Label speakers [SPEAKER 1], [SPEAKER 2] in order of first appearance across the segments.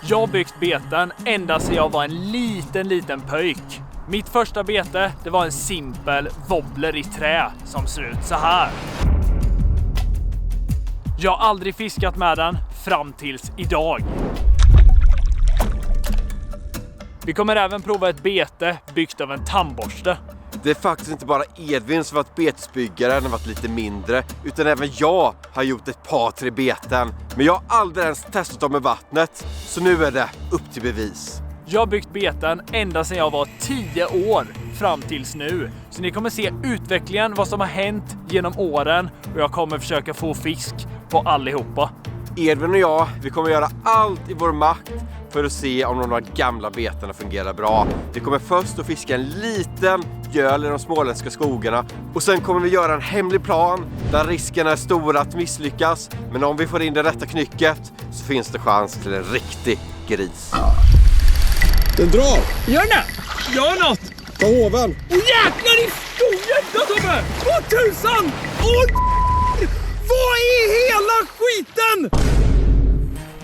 [SPEAKER 1] Jag har byggt beten ända sedan jag var en liten pöjk. Mitt första bete, det var en simpel wobbler i trä som ser ut så här. Jag har aldrig fiskat med den fram tills idag. Vi kommer även prova ett bete byggt av en tandborste.
[SPEAKER 2] Det är faktiskt inte bara Edvin som varit betesbyggare när han varit lite mindre, utan även jag har gjort ett par 3 beten. Men jag har aldrig ens testat dem med vattnet, så nu är det upp till bevis.
[SPEAKER 1] Jag har byggt beten ända sedan jag var 10 år fram tills nu. Så ni kommer se utvecklingen, vad som har hänt genom åren, och jag kommer försöka få fisk på allihopa.
[SPEAKER 2] Edvin och jag, vi kommer göra allt i vår makt för att se om de gamla betena fungerar bra. Vi kommer först att fiska en liten göl i de småländska skogarna, och sen kommer vi göra en hemlig plan där risken är stora att misslyckas. Men om vi får in det rätta knycket så finns det chans till en riktig gris.
[SPEAKER 3] Den drar!
[SPEAKER 1] Gör det! Gör något!
[SPEAKER 3] Ta hoven!
[SPEAKER 1] Åh jäklar i skogen då, Tobbe! Åh tusan! Åh vad är hela skiten?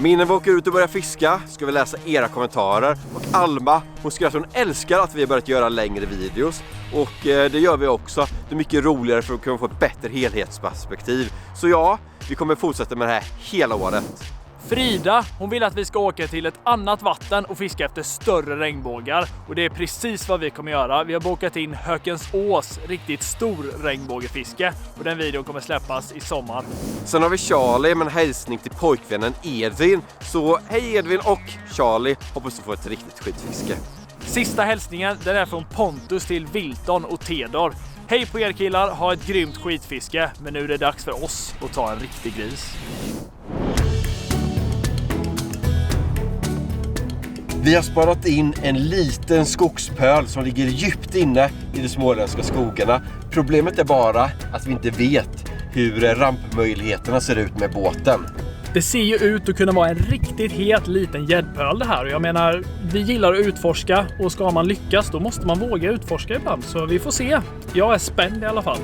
[SPEAKER 2] Innan vi åker ut och börjar fiska ska vi läsa era kommentarer. Och Alma, hon skriver att hon älskar att vi har börjat göra längre videos. Och det gör vi också. Det är mycket roligare för att kunna få ett bättre helhetsperspektiv. Så ja, vi kommer fortsätta med det här hela året.
[SPEAKER 1] Frida, hon vill att vi ska åka till ett annat vatten och fiska efter större regnbågar. Och det är precis vad vi kommer göra. Vi har bokat in Hökensås, riktigt stor regnbågefiske. Och den videon kommer släppas i sommar.
[SPEAKER 2] Sen har vi Charlie med en hälsning till pojkvännen Edvin. Så hej Edvin och Charlie, hoppas du får ett riktigt skitfiske.
[SPEAKER 1] Sista hälsningen, den är från Pontus till Wilton och Theodor. Hej på er killar, ha ett grymt skitfiske. Men nu är det dags för oss att ta en riktig gris.
[SPEAKER 2] Vi har sparat in en liten skogspöl som ligger djupt inne i de småländska skogarna. Problemet är bara att vi inte vet hur rampmöjligheterna ser ut med båten.
[SPEAKER 1] Det ser ju ut att kunna vara en riktigt het liten gäddpöl det här. Och jag menar, vi gillar att utforska, och ska man lyckas då måste man våga utforska ibland. Så vi får se. Jag är spänd i alla fall.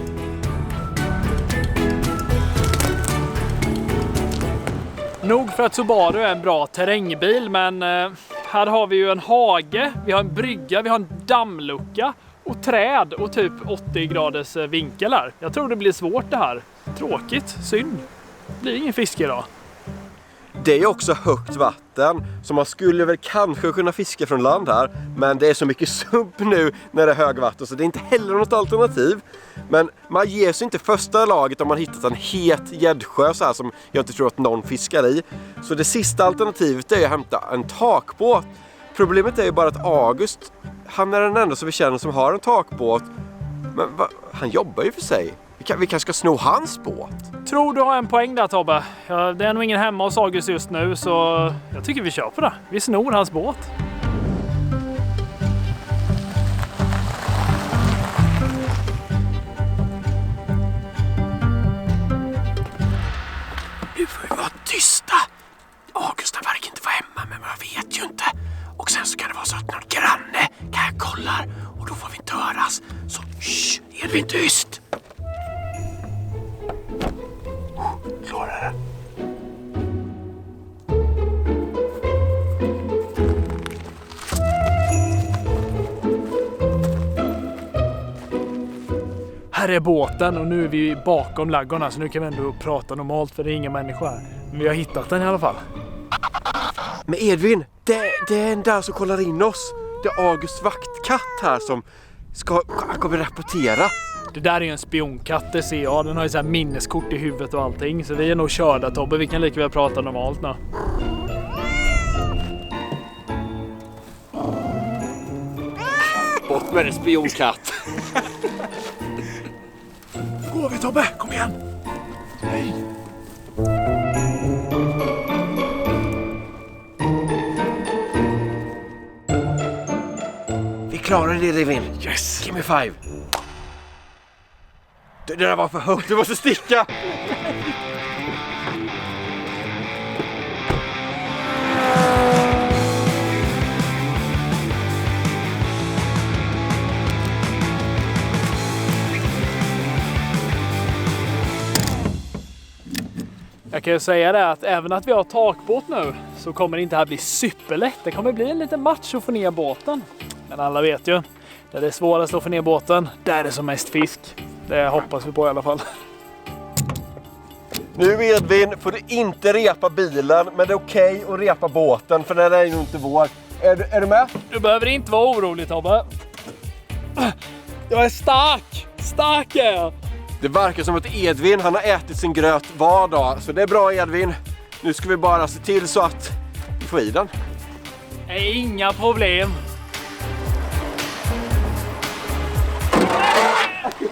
[SPEAKER 1] Nog för att Subaru är en bra terrängbil, men här har vi ju en hage, vi har en brygga, vi har en dammlucka och träd och typ 80 graders vinkel här. Jag tror det blir svårt det här. Tråkigt, synd. Det blir ingen fiske idag.
[SPEAKER 2] Det är också högt vatten, så man skulle väl kanske kunna fiska från land här. Men det är så mycket sump nu när det är högvatten, så det är inte heller något alternativ. Men man ger sig inte första laget om man hittat en het gäddsjö så här som jag inte tror att någon fiskar i. Så det sista alternativet är att hämta en takbåt. Problemet är ju bara att August, han är den enda som vi känner som har en takbåt. Men han jobbar ju för sig. Vi kanske ska sno hans båt.
[SPEAKER 1] Tror du har en poäng där, Tobbe. Ja, det är nog ingen hemma hos August just nu, så jag tycker vi kör på det. Vi snor hans båt.
[SPEAKER 2] Nu får vi vara tysta. August verkar inte vara hemma, men man vet ju inte. Och sen så kan det vara så att någon granne kan kollar och då får vi inte höras. Så är vi tyst. Klarar det.
[SPEAKER 1] Här är båten och nu är vi bakom laggorna, så nu kan vi ändå prata normalt för det är ingen människa här. Men vi har hittat den i alla fall.
[SPEAKER 2] Men Edvin, det är en där som kollar in oss. Det är Augusts vaktkatt här som kommer rapportera.
[SPEAKER 1] Det där är ju en spionkatt, det ser jag. Den har ju så här minneskort i huvudet och allting. Så vi är nog körda, Tobbe. Vi kan lika väl prata normalt nu.
[SPEAKER 2] Bort med en spionkatt.
[SPEAKER 1] Går vi, Tobbe? Kom igen!
[SPEAKER 2] Hej. Vi klarar det, Edvin.
[SPEAKER 1] Yes!
[SPEAKER 2] Give me 5. Det där var för högt, du måste sticka!
[SPEAKER 1] Jag kan ju säga det att även att vi har takbåt nu så kommer det inte här bli superlätt. Det kommer bli en liten match att få ner båten. Men alla vet ju, där det är svårast att få ner båten, där är det som mest fisk. Det hoppas vi på i alla fall.
[SPEAKER 2] Nu Edvin får du inte repa bilen, men det är okej att repa båten för den är ju inte vår. Är du med?
[SPEAKER 1] Du behöver inte vara orolig, Tobbe. Jag är stark! Stark är jag!
[SPEAKER 2] Det verkar som att Edvin, han har ätit sin gröt var dag. Så det är bra Edvin. Nu ska vi bara se till så att vi får i den.
[SPEAKER 1] Inga problem.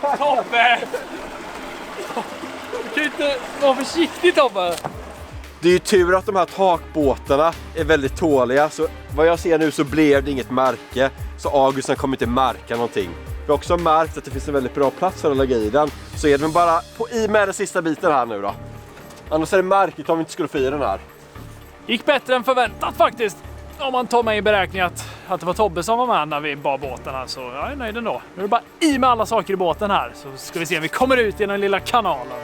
[SPEAKER 1] Tobbe! Du kan inte vara försiktig, Tobbe.
[SPEAKER 2] Det är ju tur att de här takbåtarna är väldigt tåliga. Så vad jag ser nu så blev det inget märke. Så Augustan kommer inte märka någonting. Vi har också märkt att det finns en väldigt bra plats för att lägga i den. Så är den bara på i med den sista biten här nu då. Annars är det märkligt om vi inte skulle få i den här.
[SPEAKER 1] Gick bättre än förväntat faktiskt. Om man tar med i beräkning att det var Tobbe som var med när vi bar båten här. Så jag är nöjd ändå. Nu är det bara i med alla saker i båten här. Så ska vi se om vi kommer ut i den lilla kanalen.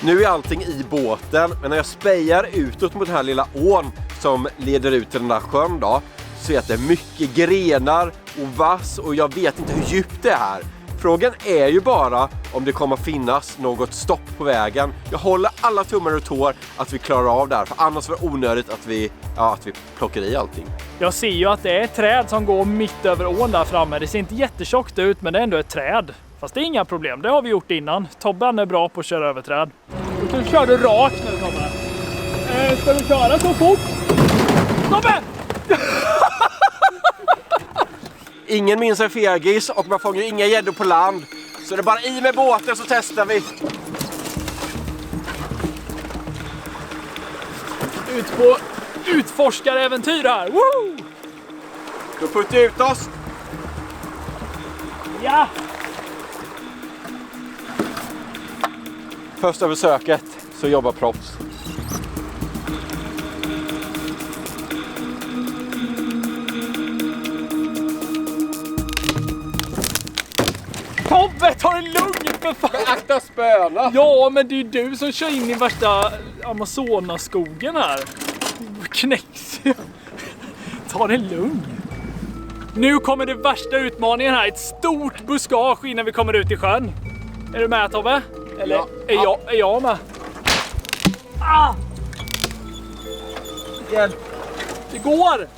[SPEAKER 2] Nu är allting i båten, men när jag spejar utåt mot den här lilla ån som leder ut till den där sjön då, så ser jag att det är mycket grenar och vass och jag vet inte hur djupt det är här. Frågan är ju bara om det kommer finnas något stopp på vägen. Jag håller alla tummar och tår att vi klarar av det här, för annars var det onödigt att vi plockar i allting.
[SPEAKER 1] Jag ser ju att det är ett träd som går mitt över ån där framme. Det ser inte jättetjockt ut, men det är ändå ett träd. Fast det är inga problem, det har vi gjort innan. Tobbe är bra på att köra över träd. Du kör du rakt nu, Tobbe. Ska du köra så fort? Tobbe!
[SPEAKER 2] Ingen minns en fegis och man fångar inga gäddor på land. Så det är bara i med båten så testar vi.
[SPEAKER 1] Ut på utforskaräventyr här. Woo!
[SPEAKER 2] Då puttar vi ut oss.
[SPEAKER 1] Ja!
[SPEAKER 2] Första försöket så jobbar proffs.
[SPEAKER 1] Tobbe, ta det lugnt för fan!
[SPEAKER 2] Akta spöna!
[SPEAKER 1] Ja, men det är ju du som kör in i värsta Amazonaskogen här. Knäcks. Ta det lugnt. Nu kommer det värsta utmaningen här. Ett stort buskage innan vi kommer ut i sjön. Är du med, Tobbe? Eller
[SPEAKER 2] ja.
[SPEAKER 1] Är jag med? Ah!
[SPEAKER 2] Hjälp!
[SPEAKER 1] Det går!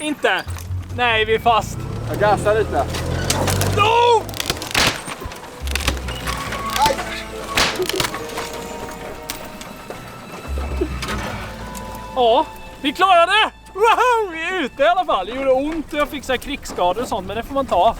[SPEAKER 1] Inte! Nej, vi är fast.
[SPEAKER 2] Jag gassar lite.
[SPEAKER 1] No!
[SPEAKER 2] Aj!
[SPEAKER 1] Ja, vi klarade det! Wow, vi är ute i alla fall. Det gjorde ont och jag fick så här krigsskador och sånt, men det får man ta.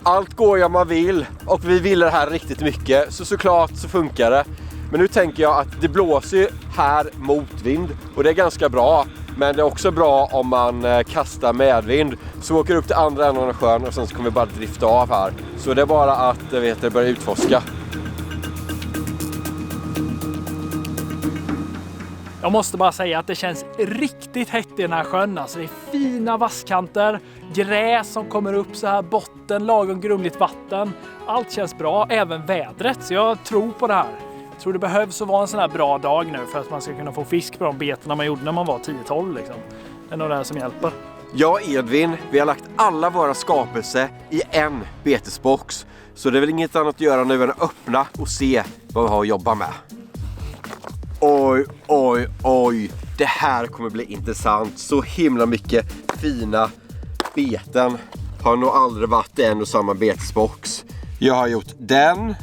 [SPEAKER 2] Allt går jag man vill och vi vill det här riktigt mycket, så såklart så funkar det. Men nu tänker jag att det blåser ju här motvind och det är ganska bra. Men det är också bra om man kastar medvind. Så vi åker upp till andra änden av sjön och sen så kommer vi bara drifta av här. Så det är bara att börja utforska.
[SPEAKER 1] Jag måste bara säga att det känns riktigt hett i den här sjön. Alltså det är fina vasskanter, gräs som kommer upp så här, botten, lagom grumligt vatten. Allt känns bra, även vädret. Så jag tror på det här. Jag tror det behövs att vara en sån här bra dag nu för att man ska kunna få fisk på de betorna man gjorde när man var 10-12 liksom. Det är nog det här som hjälper.
[SPEAKER 2] Jag och Edvin, vi har lagt alla våra skapelser i en betesbox. Så det är väl inget annat att göra nu än att öppna och se vad vi har att jobba med. Oj, oj, oj. Det här kommer bli intressant. Så himla mycket fina beten. Har nog aldrig varit i en och samma betesbox. Jag har gjort den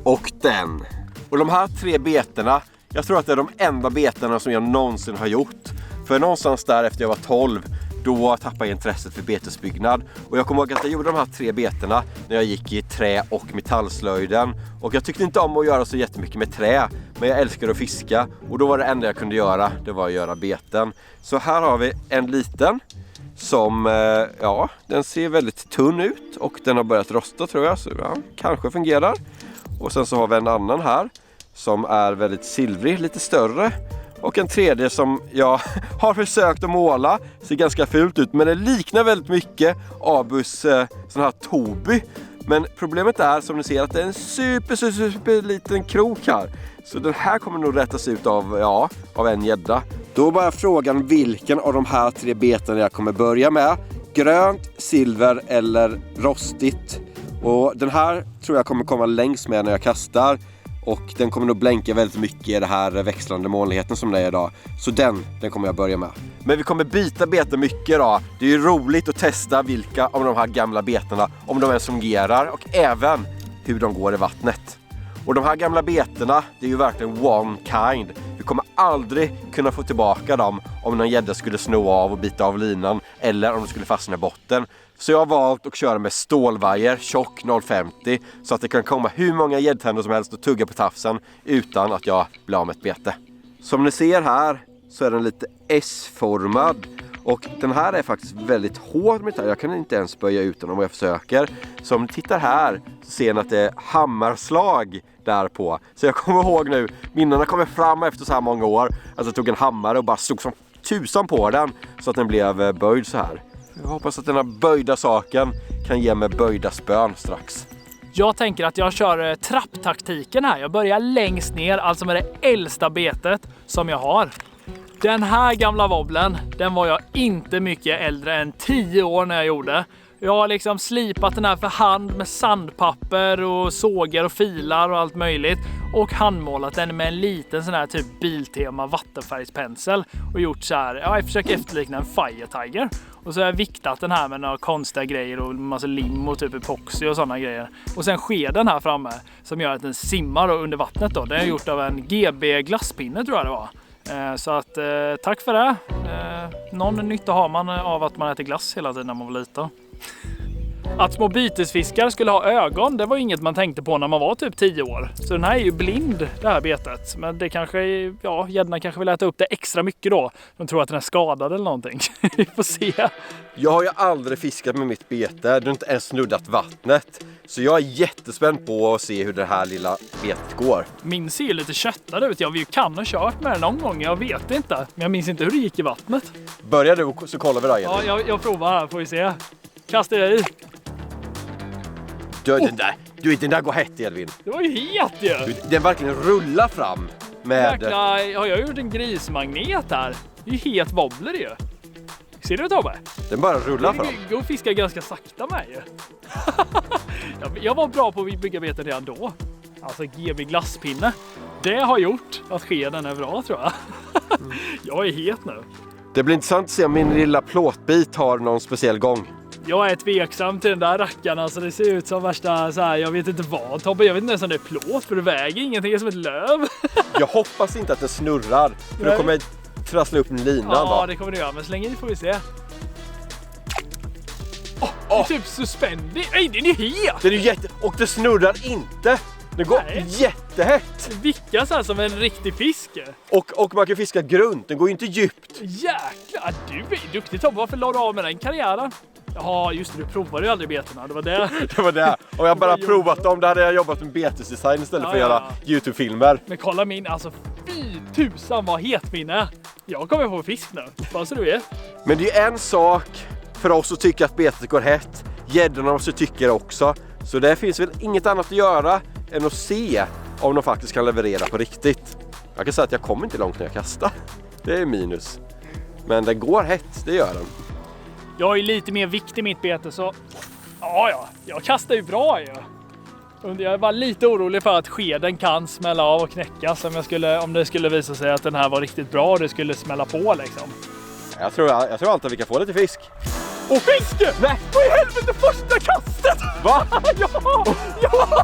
[SPEAKER 2] och den. Och de här 3 beterna, jag tror att det är de enda beterna som jag någonsin har gjort. För någonstans där efter jag var 12, då tappade jag intresset för betesbyggnad. Och jag kommer ihåg att jag gjorde de här 3 beterna när jag gick i trä- och metallslöjden. Och jag tyckte inte om att göra så jättemycket med trä, men jag älskade att fiska. Och då var det enda jag kunde göra, det var att göra beten. Så här har vi en liten som, ja, den ser väldigt tunn ut. Och den har börjat rosta tror jag, så ja, kanske fungerar. Och sen så har vi en annan här som är väldigt silvrig, lite större. Och en tredje som jag har försökt att måla. Ser ganska fult ut, men det liknar väldigt mycket Abus sån här Toby. Men problemet är som ni ser att det är en super liten krok här. Så den här kommer nog rättas ut av en gädda. Då är bara frågan vilken av de här 3 beten jag kommer börja med. Grönt, silver eller rostigt. Och den här tror jag kommer komma längst med när jag kastar. Och den kommer nog blänka väldigt mycket i det här växlande molnigheten som det är idag. Så den kommer jag börja med. Men vi kommer byta beten mycket då. Det är ju roligt att testa vilka av de här gamla betena, om de ens fungerar. Och även hur de går i vattnet. Och de här gamla betena, det är ju verkligen one kind. Vi kommer aldrig kunna få tillbaka dem om någon gädda skulle sno av och bita av linan. Eller om de skulle fastna i botten. Så jag har valt att köra med stålvajer, tjock 0,50. Så att det kan komma hur många gäddtänder som helst och tugga på tafsen utan att jag blir av med ett bete. Som ni ser här så är den lite S-formad. Och den här är faktiskt väldigt hård metall. Jag kan inte ens böja ut den om jag försöker. Så om ni tittar här så ser ni att det är hammarslag där på. Så jag kommer ihåg nu, minnena kommer fram efter så här många år. Alltså jag tog en hammare och bara slog som tusan på den så att den blev böjd så här. Jag hoppas att den här böjda saken kan ge mig böjda spön strax.
[SPEAKER 1] Jag tänker att jag kör trapptaktiken här. Jag börjar längst ner, alltså med det äldsta betet som jag har. Den här gamla wobblen, den var jag inte mycket äldre än 10 år när jag gjorde. Jag har liksom slipat den här för hand med sandpapper och sågar och filar och allt möjligt. Och handmålat den med en liten sån här typ Biltema vattenfärgspensel. Och gjort så här, jag försöker efterlikna en Fire Tiger. Och så har jag viktat den här med några konstiga grejer och massa lim och typ epoxy och sådana grejer. Och sen skeden här framme som gör att den simmar då under vattnet då. Den är gjort av en GB glasspinne tror jag det var. Så att tack för det. Någon nytta har man av att man äter glass hela tiden när man var liten. Att små bytesfiskar skulle ha ögon, det var inget man tänkte på när man var typ 10 år. Så den här är ju blind, det här betet. Men det kanske, gäddorna kanske vill äta upp det extra mycket då. De tror att den är skadad eller någonting. Vi får se.
[SPEAKER 2] Jag har ju aldrig fiskat med mitt bete, det har inte ens snuddat vattnet. Så jag är jättespänd på att se hur det här lilla betet går.
[SPEAKER 1] Min ser ju lite köttad ut, jag kan ha kört med den någon gång, jag vet inte. Men jag minns inte hur det gick i vattnet.
[SPEAKER 2] Börjar du så kollar vi då igen.
[SPEAKER 1] Ja, jag provar här, får vi se. Kastar jag i.
[SPEAKER 2] Den där går hett, Edvin.
[SPEAKER 1] Det var ju het ju.
[SPEAKER 2] Den verkligen rullar fram med...
[SPEAKER 1] Jäklar, har jag gjort en grismagnet här? Det är ju het wobbler ju. Ser du Tobbe?
[SPEAKER 2] Den bara rullar fram.
[SPEAKER 1] Det går och fiskar ganska sakta med ju. Jag var bra på att bygga beten redan då. Alltså GB glasspinne. Det har gjort att skeden är bra tror jag. Jag är het nu.
[SPEAKER 2] Det blir intressant att se om min lilla plåtbit har någon speciell gång.
[SPEAKER 1] Jag är tveksam till den där rackaren, alltså det ser ut som värsta så här, jag vet inte vad Tobbe, jag vet inte ens om det är plåt för det väger ingenting som ett löv. Jag
[SPEAKER 2] hoppas inte att det snurrar, för då kommer jag trassla upp linan.
[SPEAKER 1] Ja, det kommer det göra, men så länge får vi se. Det är typ suspendig. Nej, den är het!
[SPEAKER 2] Den är och det snurrar inte. Det går jättehett.
[SPEAKER 1] Det vickar så här som en riktig fisk.
[SPEAKER 2] Och man kan fiska grunt, den går ju inte djupt.
[SPEAKER 1] Jäklar, du är duktig Tobbe, varför la du av med den karriären? Ja, just det, du provade ju aldrig betena, det var det.
[SPEAKER 2] Det var det, och jag bara provat dem, där hade jag jobbat med betesdesign istället för att göra YouTube-filmer.
[SPEAKER 1] Men kolla min, alltså fy tusan vad het min är. Jag kommer få fisk nu, bara så du vet.
[SPEAKER 2] Men det är en sak för oss att tycka att betet går hett. Gäddorna måste tycka det också. Så det finns väl inget annat att göra än att se om de faktiskt kan leverera på riktigt. Jag kan säga att jag kommer inte långt när jag kastar. Det är minus. Men det går hett, det gör den.
[SPEAKER 1] Jag har ju lite mer vikt i mitt bete så ja, jag kastar ju bra ju. Jag är bara lite orolig för att skeden kan smälla av och knäckas om det skulle visa sig att den här var riktigt bra och det skulle smälla på liksom.
[SPEAKER 2] Jag tror alltid att vi kan få lite fisk.
[SPEAKER 1] Och fisk! Nej! Vad i helvete, första kastet!
[SPEAKER 2] Va?
[SPEAKER 1] Ja!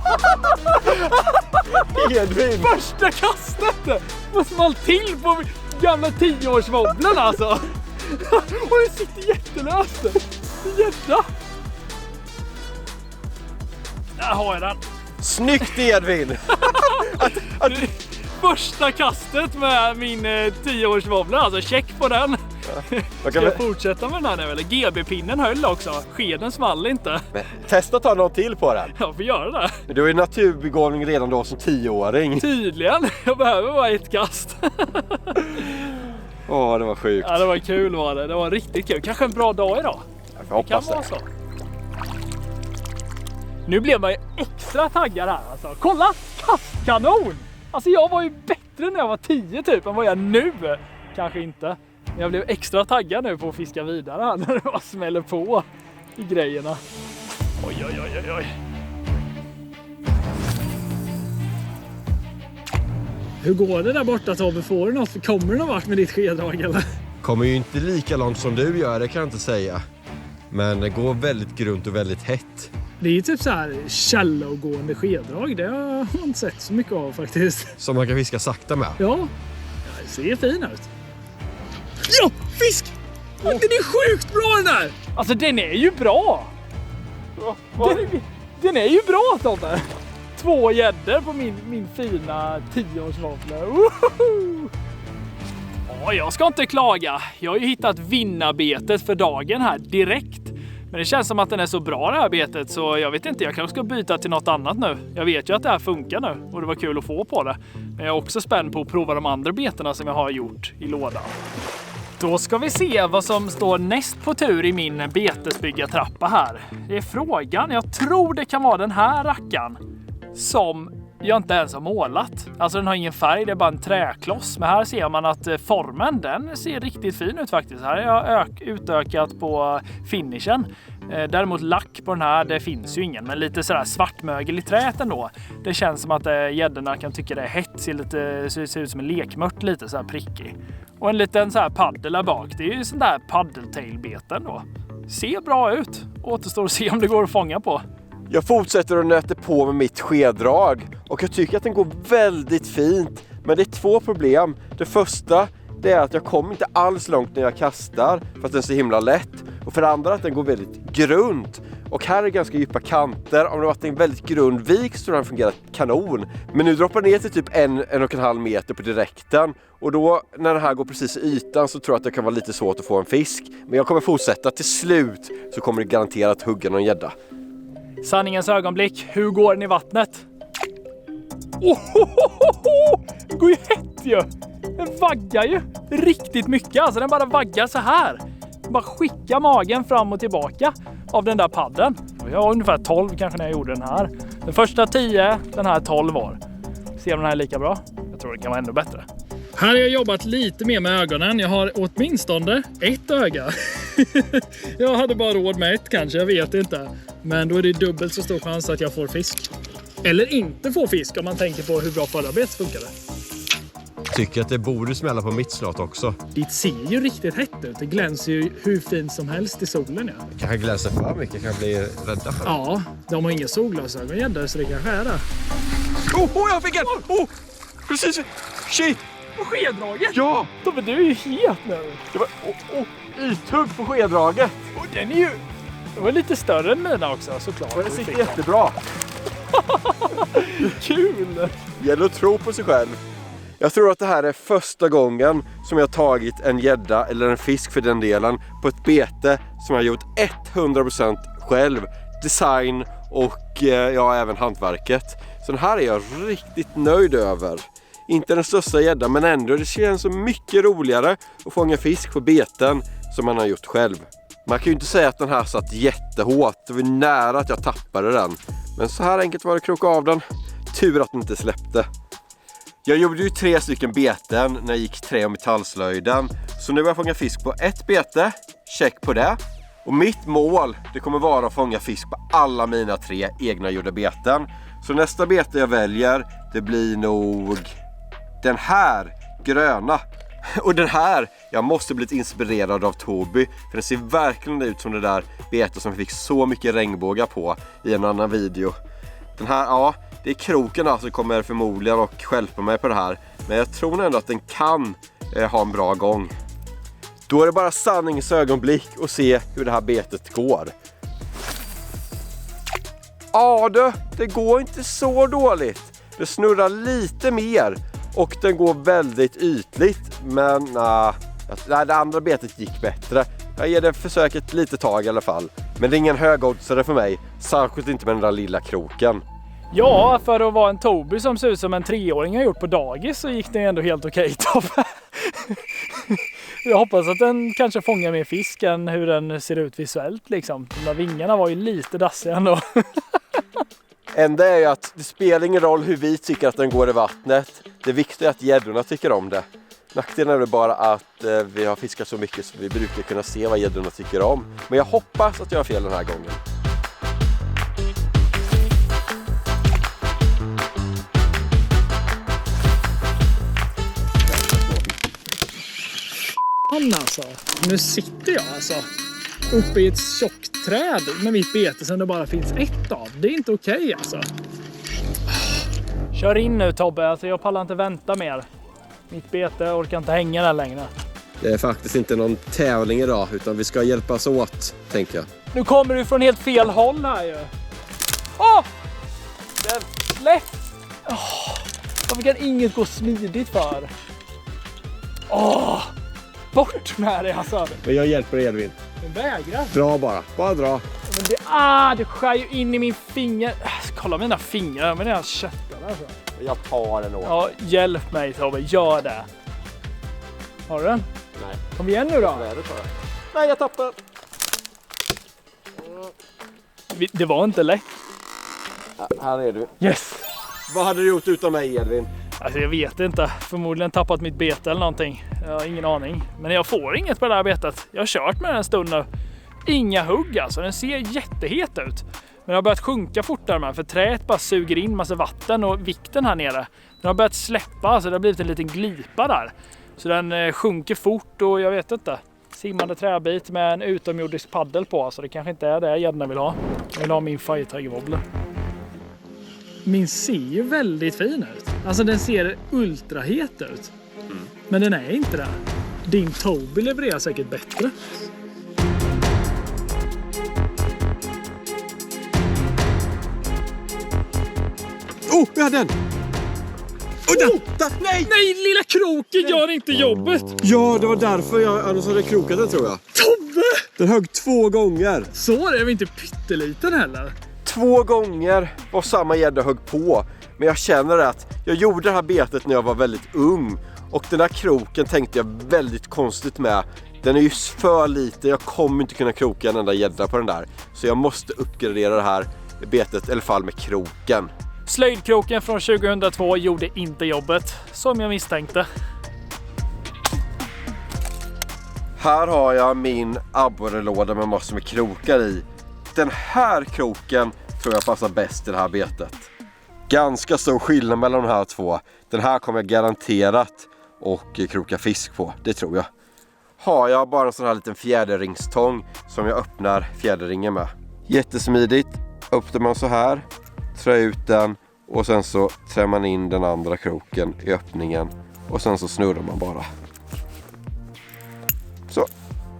[SPEAKER 2] Edvin!
[SPEAKER 1] Första kastet! Vad small till på gamla 10-årswobblen alltså! Och den sitter jättelöst! Gädda! Där har jag den!
[SPEAKER 2] Snyggt Edvin!
[SPEAKER 1] Första kastet med min 10-årswobbler, alltså check på den! Ska jag fortsätta med den här nu eller? GB-pinnen höll också. Skeden small inte.
[SPEAKER 2] Men, testa att ta någon till på den.
[SPEAKER 1] Jag får göra det.
[SPEAKER 2] Men du är ju naturbegåvning redan då som 10-åring.
[SPEAKER 1] Tydligen. Jag behöver bara ett kast.
[SPEAKER 2] Åh, det var sjukt.
[SPEAKER 1] Ja, det var kul var det. Det var riktigt kul. Kanske en bra dag idag.
[SPEAKER 2] Jag hoppas
[SPEAKER 1] Kan vara
[SPEAKER 2] det.
[SPEAKER 1] så. Nu blev man ju extra taggad här alltså. Kolla! Kastkanon! Alltså jag var ju bättre när jag var 10 typ än vad jag är nu. Kanske inte. Men jag blev extra taggad nu på att fiska vidare här när det bara smäller på i grejerna. Oj, oj, oj, oj, oj. Hur går det där borta Tobbe? Får du något? Kommer du någon vart med ditt skeddrag eller?
[SPEAKER 2] Kommer ju inte lika långt som du gör, det kan jag inte säga. Men det går väldigt grunt och väldigt hett.
[SPEAKER 1] Det är ju typ så här shallow-gående skeddrag. Det har jag inte sett så mycket av faktiskt.
[SPEAKER 2] Som man kan fiska sakta med.
[SPEAKER 1] Ja, det ser fin ut. Ja, fisk! Den är sjukt bra den här! Alltså den är ju bra! Den är ju bra Tobbe! 2 gäddor på min fina 10-årsvåffla. Ja, jag ska inte klaga. Jag har ju hittat vinnarbetet för dagen här direkt. Men det känns som att den är så bra det här betet så jag vet inte, jag kanske ska byta till något annat nu. Jag vet ju att det här funkar nu och det var kul att få på det. Men jag är också spänd på att prova de andra beterna som jag har gjort i lådan. Då ska vi se vad som står näst på tur i min betesbyggartrappa här. Det är frågan, jag tror det kan vara den här rackan som jag inte ens har målat. Alltså den har ingen färg, det är bara en träkloss. Men här ser man att formen, den ser riktigt fin ut faktiskt. Här har jag utökat på finishen. Däremot lack på den här, det finns ju ingen. Men lite sådär svartmögel i träet ändå. Det känns som att gäddorna kan tycka det är hett. Ser ut som en lekmört lite så här prickig. Och en liten så här paddel där bak. Det är ju sån där paddeltailbeten då. Ser bra ut. Återstår att se om det går att fånga på.
[SPEAKER 2] Jag fortsätter att nöta på med mitt skeddrag och jag tycker att den går väldigt fint. Men det är 2 problem. Det första det är att jag kommer inte alls långt när jag kastar för att den är så himla lätt. Och för det andra att den går väldigt grunt. Och här är ganska djupa kanter. Om det varit en väldigt grund vik så tror jag den fungerar kanon. Men nu droppar ner till typ 1,5 meter på direkten. Och då när den här går precis i ytan så tror jag att det kan vara lite svårt att få en fisk. Men jag kommer fortsätta. Till slut så kommer det garanterat hugga någon gädda.
[SPEAKER 1] Sanningens ögonblick. Hur går den i vattnet? Det går ju hett ju. Den vaggar ju riktigt mycket. Alltså den bara vaggar så här. Den bara skickar magen fram och tillbaka av den där padden. Jag har ungefär 12 kanske när jag gjorde den här. Den första 10, den här 12 år. Ser den här lika bra? Jag tror det kan vara ännu bättre. Här har jag jobbat lite mer med ögonen. Jag har åtminstone ett öga. Jag hade bara råd med ett kanske, jag vet inte. Men då är det dubbelt så stor chans att jag får fisk. Eller inte får fisk om man tänker på hur bra förarbete funkar det.
[SPEAKER 2] Tycker att det borde smälla på mitt snart också.
[SPEAKER 1] Det ser ju riktigt hett ut. Det glänser ju hur fint som helst i solen. Ja.
[SPEAKER 2] Kanske glänser för mycket, kan bli rädda för.
[SPEAKER 1] Ja, de har inga solglasögon gäddor så det kanske är det.
[SPEAKER 2] Jag fick en! Precis! Shit!
[SPEAKER 1] På skeddraget?
[SPEAKER 2] Ja!
[SPEAKER 1] Tobbe, du är ju het nu.
[SPEAKER 2] Det var ythugg på skeddraget.
[SPEAKER 1] Och den är ju... Det var lite större än mina också, såklart.
[SPEAKER 2] Och det sitter jättebra.
[SPEAKER 1] Kul!
[SPEAKER 2] Gäller att tro på sig själv. Jag tror att det här är första gången som jag har tagit en gädda eller en fisk för den delen på ett bete som jag har gjort 100% själv. Design och även hantverket. Så den här är jag riktigt nöjd över. Inte den största gäddan men ändå det känns så mycket roligare att fånga fisk på beten som man har gjort själv. Man kan ju inte säga att den här satt jättehårt. Det var nära att jag tappade den. Men så här enkelt var det att kroka av den. Tur att den inte släppte. Jag gjorde ju 3 stycken beten när jag gick trä- och metallslöjden. Så nu har jag fångat fisk på ett bete. Check på det. Och mitt mål det kommer vara att fånga fisk på alla mina 3 egna gjorda beten. Så nästa bete jag väljer det blir nog den här gröna. Och den här, jag måste bli inspirerad av Toby. För den ser verkligen ut som det där betet som fick så mycket regnbågar på i en annan video. Den här, ja, det är kroken alltså kommer förmodligen och hjälpa mig på det här. Men jag tror ändå att den kan ha en bra gång. Då är det bara sanningens ögonblick och se hur det här betet går. Ja, det går inte så dåligt. Det snurrar lite mer och den går väldigt ytligt. Men Nej, det andra betet gick bättre. Jag ger det försök ett litet tag i alla fall. Men det är ingen högoddsare för mig. Särskilt inte med den där lilla kroken.
[SPEAKER 1] Ja, för att vara en Toby som ser ut som en 3-åring har gjort på dagis så gick det ändå helt okej, Tobbe. Jag hoppas att den kanske fångar mer fisk än hur den ser ut visuellt liksom. De där vingarna var ju lite dassiga ändå.
[SPEAKER 2] Enda är ju att det spelar ingen roll hur vi tycker att den går i vattnet. Det viktiga är att gäddorna tycker om det. Nackdelen är väl bara att vi har fiskat så mycket så vi brukar kunna se vad gäddorna tycker om. Men jag hoppas att jag har fel den här gången.
[SPEAKER 1] Alltså, nu sitter jag alltså uppe i ett tjockt träd med mitt bete som det bara finns ett av. Det är inte okej alltså. Kör in nu Tobbe, alltså jag pallar inte vänta mer. Mitt bete orkar inte hänga där längre.
[SPEAKER 2] Det är faktiskt inte någon tävling idag utan vi ska hjälpas åt, tänker jag.
[SPEAKER 1] Nu kommer du från helt fel håll här ju. Åh! Den släpp! Varför kan inget gå smidigt för? Bort med det alltså.
[SPEAKER 2] Men jag hjälper dig, Edvin.
[SPEAKER 1] Den vägrar.
[SPEAKER 2] Dra bara dra.
[SPEAKER 1] Men det skär ju in i min finger. Kolla mina fingrar, men det är köttar alltså.
[SPEAKER 2] Jag tar den åt.
[SPEAKER 1] Ja, hjälp mig Tobbe, gör det. Har du den?
[SPEAKER 2] Nej.
[SPEAKER 1] Kom igen nu då.
[SPEAKER 2] Nej, det tar jag. Nej, jag tappar.
[SPEAKER 1] Det var inte lätt.
[SPEAKER 2] Här är du.
[SPEAKER 1] Yes.
[SPEAKER 2] Vad hade du gjort utan mig, Edvin?
[SPEAKER 1] Alltså jag vet inte. Förmodligen tappat mitt bete eller någonting. Jag har ingen aning. Men jag får inget på det här betet. Jag har kört med den en stund nu. Inga hugg alltså. Den ser jättehet ut. Men det har börjat sjunka fortare med. För träet bara suger in massa vatten och vikten här nere. Den har börjat släppa. Alltså det har blivit en liten glipa där. Så den sjunker fort och jag vet inte. Simmande träbit med en utomjordisk paddel på. Alltså det kanske inte är det gäddorna vill ha. Jag vill ha min Fire Tiger Wobbler. Min ser ju väldigt fin ut. Alltså den ser ultrahet ut. Men den är inte det. Din Toby levererar säkert bättre.
[SPEAKER 2] Jag hade den! Nej!
[SPEAKER 1] Nej, lilla kroken gör inte jobbet!
[SPEAKER 2] Ja, det var därför jag annars hade krokat den, tror jag.
[SPEAKER 1] Tobbe!
[SPEAKER 2] Den högg 2 gånger.
[SPEAKER 1] Så är det inte pytteliten heller.
[SPEAKER 2] 2 gånger var samma gädda högg på. Men jag känner att jag gjorde det här betet när jag var väldigt ung. Och den här kroken tänkte jag väldigt konstigt med. Den är ju för liten, jag kommer inte kunna kroka en enda gädda på den där. Så jag måste uppgradera det här betet, i alla fall med kroken.
[SPEAKER 1] Slöjdkroken från 2002 gjorde inte jobbet, som jag misstänkte.
[SPEAKER 2] Här har jag min abborrelåda med massor med krokar i. Den här kroken tror jag passar bäst i det här betet. Ganska stor skillnad mellan de här två. Den här kommer jag garanterat och kroka fisk på, det tror jag. Har jag bara en sån här liten fjäderringstång som jag öppnar fjäderringen med. Jättesmidigt. Öppnar man så här, trär ut den och sen så trär man in den andra kroken i öppningen och sen så snurrar man bara. Så.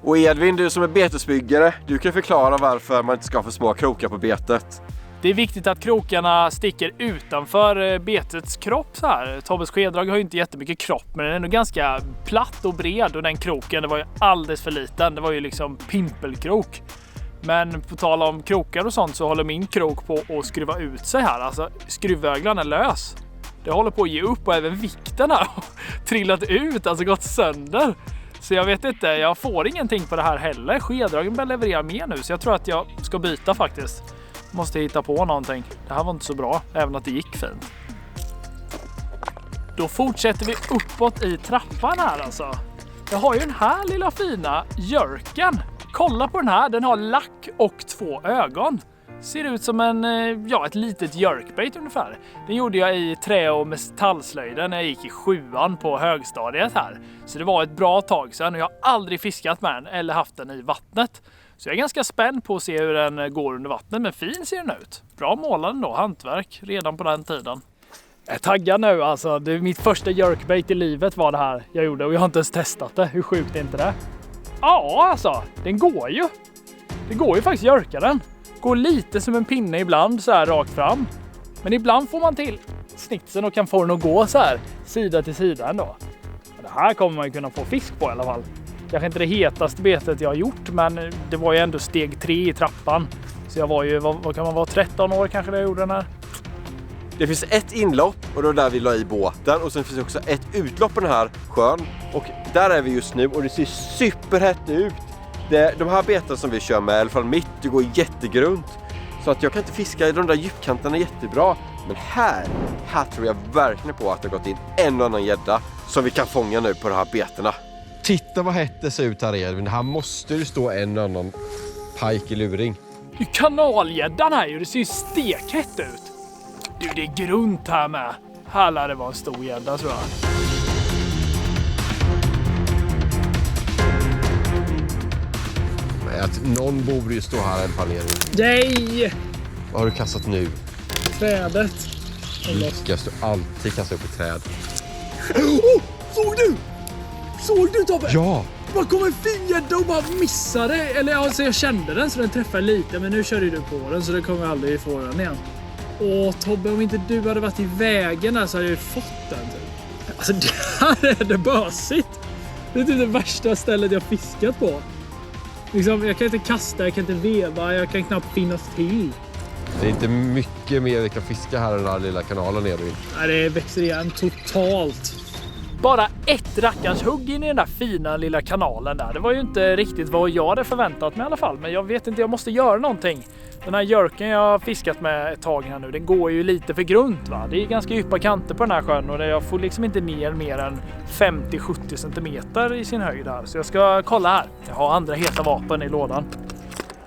[SPEAKER 2] Och Edvin, du som är betesbyggare, du kan förklara varför man inte ska ha för små krokar på betet.
[SPEAKER 1] Det är viktigt att krokarna sticker utanför betets kropp så här. Tobbes skeddrag har ju inte jättemycket kropp, men den är ändå ganska platt och bred och den kroken, det var ju alldeles för liten. Det var ju liksom pimpelkrok. Men på tal om krokar och sånt så håller min krok på att skruva ut sig här. Alltså skruvöglan är lös. Det håller på att ge upp och även vikten har trillat ut, alltså gått sönder. Så jag vet inte, jag får ingenting på det här heller. Skeddragen börjar leverera mer nu så jag tror att jag ska byta faktiskt. Måste hitta på någonting. Det här var inte så bra, även att det gick fint. Då fortsätter vi uppåt i trappan här alltså. Jag har ju den här lilla fina jerken. Kolla på den här, den har lack och 2 ögon. Ser ut som en, ett litet jerkbait ungefär. Den gjorde jag i trä- och metallslöjden när jag gick i 7:an på högstadiet här. Så det var ett bra tag sedan och jag har aldrig fiskat med den eller haft den i vattnet. Så jag är ganska spänd på att se hur den går under vattnet, men fin ser den ut. Bra målad då, hantverk redan på den tiden. Jag är taggad nu alltså, det är mitt första jerkbait i livet var det här jag gjorde och jag har inte ens testat det. Hur sjukt är inte det? Ja alltså, den går ju. Det går ju faktiskt jerka den. Går lite som en pinne ibland så här rakt fram. Men ibland får man till snitsen och kan få den att gå så här sida till sida ändå. Det här kommer man ju kunna få fisk på i alla fall. kanske inte det hetaste betet jag har gjort, men det var ju ändå steg 3 i trappan. Så jag var ju, vad kan man vara, 13 år kanske när jag gjorde den här.
[SPEAKER 2] Det finns ett inlopp och det var där vi la i båten. Och sen finns det också ett utlopp på den här sjön. Och där är vi just nu och det ser superhett ut. De här beten som vi kör med, i alla fall mitt, det går jättegrunt. Så att jag kan inte fiska i de där djupkanterna jättebra. Men här tror jag verkligen på att det har gått in en och annan gädda som vi kan fånga nu på de här betena. Titta vad hett det ser ut här, Edvin. Här måste ju stå en och annan pike i luring.
[SPEAKER 1] Det är kanalgäddan här ju, det ser ju stekhett ut. Du, det är grunt här med. Här lär det vara en stor gädda tror jag.
[SPEAKER 2] Att någon borde ju stå här en panering.
[SPEAKER 1] Nej!
[SPEAKER 2] Vad har du kastat nu?
[SPEAKER 1] Trädet.
[SPEAKER 2] Lyckas du alltid kasta upp ett träd?
[SPEAKER 1] Oh! Såg du? Såg du Tobbe?
[SPEAKER 2] Ja!
[SPEAKER 1] Man kom en fin gädda och bara missade. Eller alltså jag kände den så den träffade lite. Men nu körde du på den så det kommer jag aldrig få den igen. Åh Tobbe, om inte du hade varit i vägen där så hade jag fått den typ. Alltså det här är det bösigt. Det är typ det värsta stället jag fiskat på. Liksom, jag kan inte kasta, jag kan inte veva, jag kan knappt finnas till.
[SPEAKER 2] Det är inte mycket mer vi kan fiska här i den här lilla kanalen, Edvin.
[SPEAKER 1] Nej, det växer igen totalt. Bara ett rackarns hugg in i den där fina lilla kanalen där. Det var ju inte riktigt vad jag hade förväntat mig i alla fall. Men jag vet inte, jag måste göra någonting. Den här jerken jag har fiskat med ett tag här nu, den går ju lite för grunt va. Det är ganska djupa kanter på den här sjön och jag får liksom inte ner mer än 50-70 cm i sin höjd här. Så jag ska kolla här. Jag har andra heta vapen i lådan.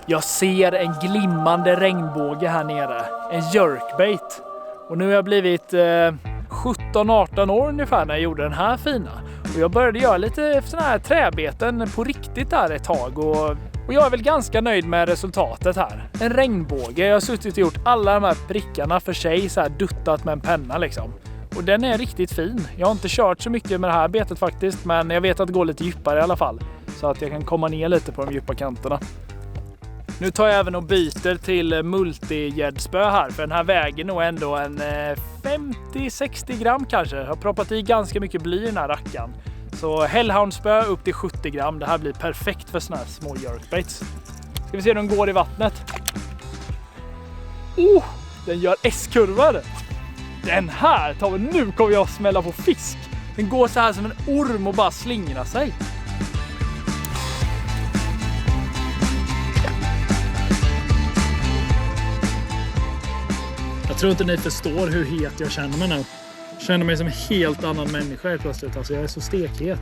[SPEAKER 1] Jag ser en glimmande regnbåge här nere. En jerkbait. Och nu har jag blivit 17-18 år ungefär när jag gjorde den här fina. Och jag började göra lite sådana här träbeten på riktigt där ett tag. Och jag är väl ganska nöjd med resultatet här. En regnbåge. Jag har suttit och gjort alla de här prickarna för sig så här duttat med en penna liksom. Och den är riktigt fin. Jag har inte kört så mycket med det här betet faktiskt. Men jag vet att det går lite djupare i alla fall. Så att jag kan komma ner lite på de djupa kanterna. Nu tar jag även och byter till multigäddspö här. För den här väger nog ändå en 50-60 gram kanske. Jag har proppat i ganska mycket bly i den här rackan. Så hellhoundspö upp till 70 gram. Det här blir perfekt för såna här små jerkbaits. Ska vi se hur den går i vattnet. Oh, den gör S-kurvor. Den här tar vi. Nu kommer jag smälla på fisk. Den går så här som en orm och bara slingrar sig. Jag tror inte ni förstår hur het jag känner mig nu. Jag känner mig som en helt annan människa helt plötsligt. Alltså jag är så stekhet.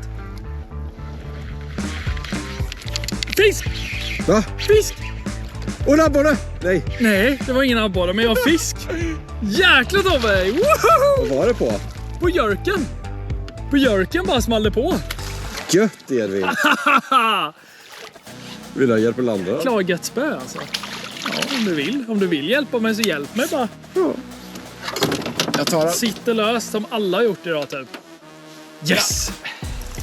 [SPEAKER 1] Fisk!
[SPEAKER 2] Va?
[SPEAKER 1] Fisk!
[SPEAKER 2] Och en abborre! Nej.
[SPEAKER 1] Nej, det var ingen abborre, men jag har fisk. Jäklar Tobbe!
[SPEAKER 2] Vad var det på?
[SPEAKER 1] På jerken. På jerken bara small det på.
[SPEAKER 2] Gött, Edvin. Vill du ha hjälp att landa?
[SPEAKER 1] Klagat spö alltså. Ja, om du vill. Om du vill hjälpa mig så hjälp mig bara.
[SPEAKER 2] Ja. Jag tar den.
[SPEAKER 1] Sitter löst som alla har gjort idag typ. Yes!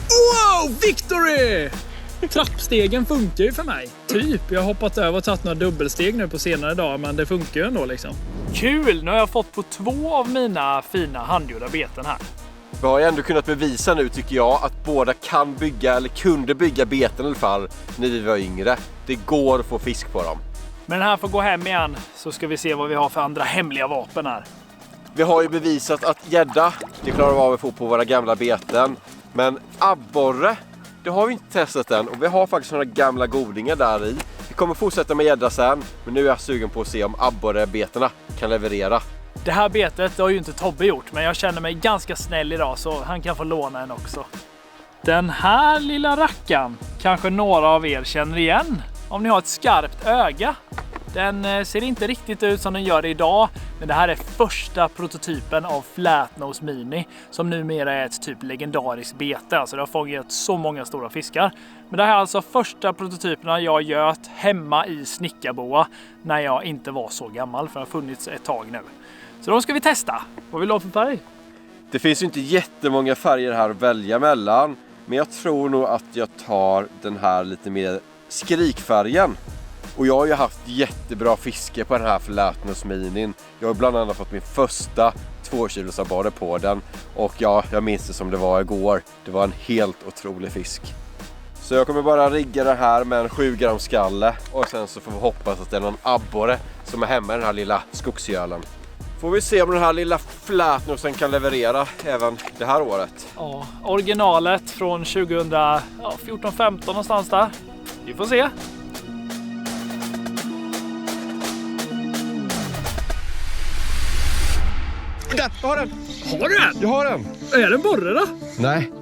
[SPEAKER 1] Wow, victory! Trappstegen funkar ju för mig. Typ, jag har hoppat över och tagit några dubbelsteg nu på senare dag, men det funkar ju ändå liksom. Kul! Nu har jag fått på 2 av mina fina handgjorda beten här.
[SPEAKER 2] Vi har ju ändå kunnat bevisa nu tycker jag att båda kan bygga eller kunde bygga beten i alla fall när vi var yngre. Det går att få fisk på dem.
[SPEAKER 1] Men den här får gå hem igen så ska vi se vad vi har för andra hemliga vapen här.
[SPEAKER 2] Vi har ju bevisat att gädda, det klarar vi av att få på våra gamla beten. Men abborre, det har vi inte testat än och vi har faktiskt några gamla godingar där i. Vi kommer fortsätta med gädda sen, men nu är jag sugen på att se om abborrebetena kan leverera.
[SPEAKER 1] Det här betet har ju inte Tobbe gjort, men jag känner mig ganska snäll idag så han kan få låna en också. Den här lilla rackan kanske några av er känner igen om ni har ett skarpt öga. Den ser inte riktigt ut som den gör idag, men det här är första prototypen av Flatnose Mini som numera är ett typ legendariskt bete. Alltså det har fångat så många stora fiskar. Men det här är alltså första prototyperna jag göt hemma i Snickarboa när jag inte var så gammal, för det har funnits ett tag nu. Så de ska vi testa. Vad vill du ha för färg?
[SPEAKER 2] Det finns ju inte jättemånga färger här att välja mellan, men jag tror nog att jag tar den här lite mer skrikfärgen. Och jag har ju haft jättebra fiske på den här Flatnose Minin. Jag har bland annat fått min första 2 kilos abborre på den. Och ja, jag minns det som det var igår. Det var en helt otrolig fisk. Så jag kommer bara rigga det här med en 7 gram skalle. Och sen så får vi hoppas att det är någon abborre som är hemma i den här lilla skogsgölen. Får vi se om den här lilla flätnosen kan leverera även det här året.
[SPEAKER 1] Ja, originalet från 2014-15 någonstans där. Vi får se.
[SPEAKER 2] Där, jag har den!
[SPEAKER 1] Har du den?
[SPEAKER 2] Jag har den!
[SPEAKER 1] Är det en borre då?
[SPEAKER 2] Nej.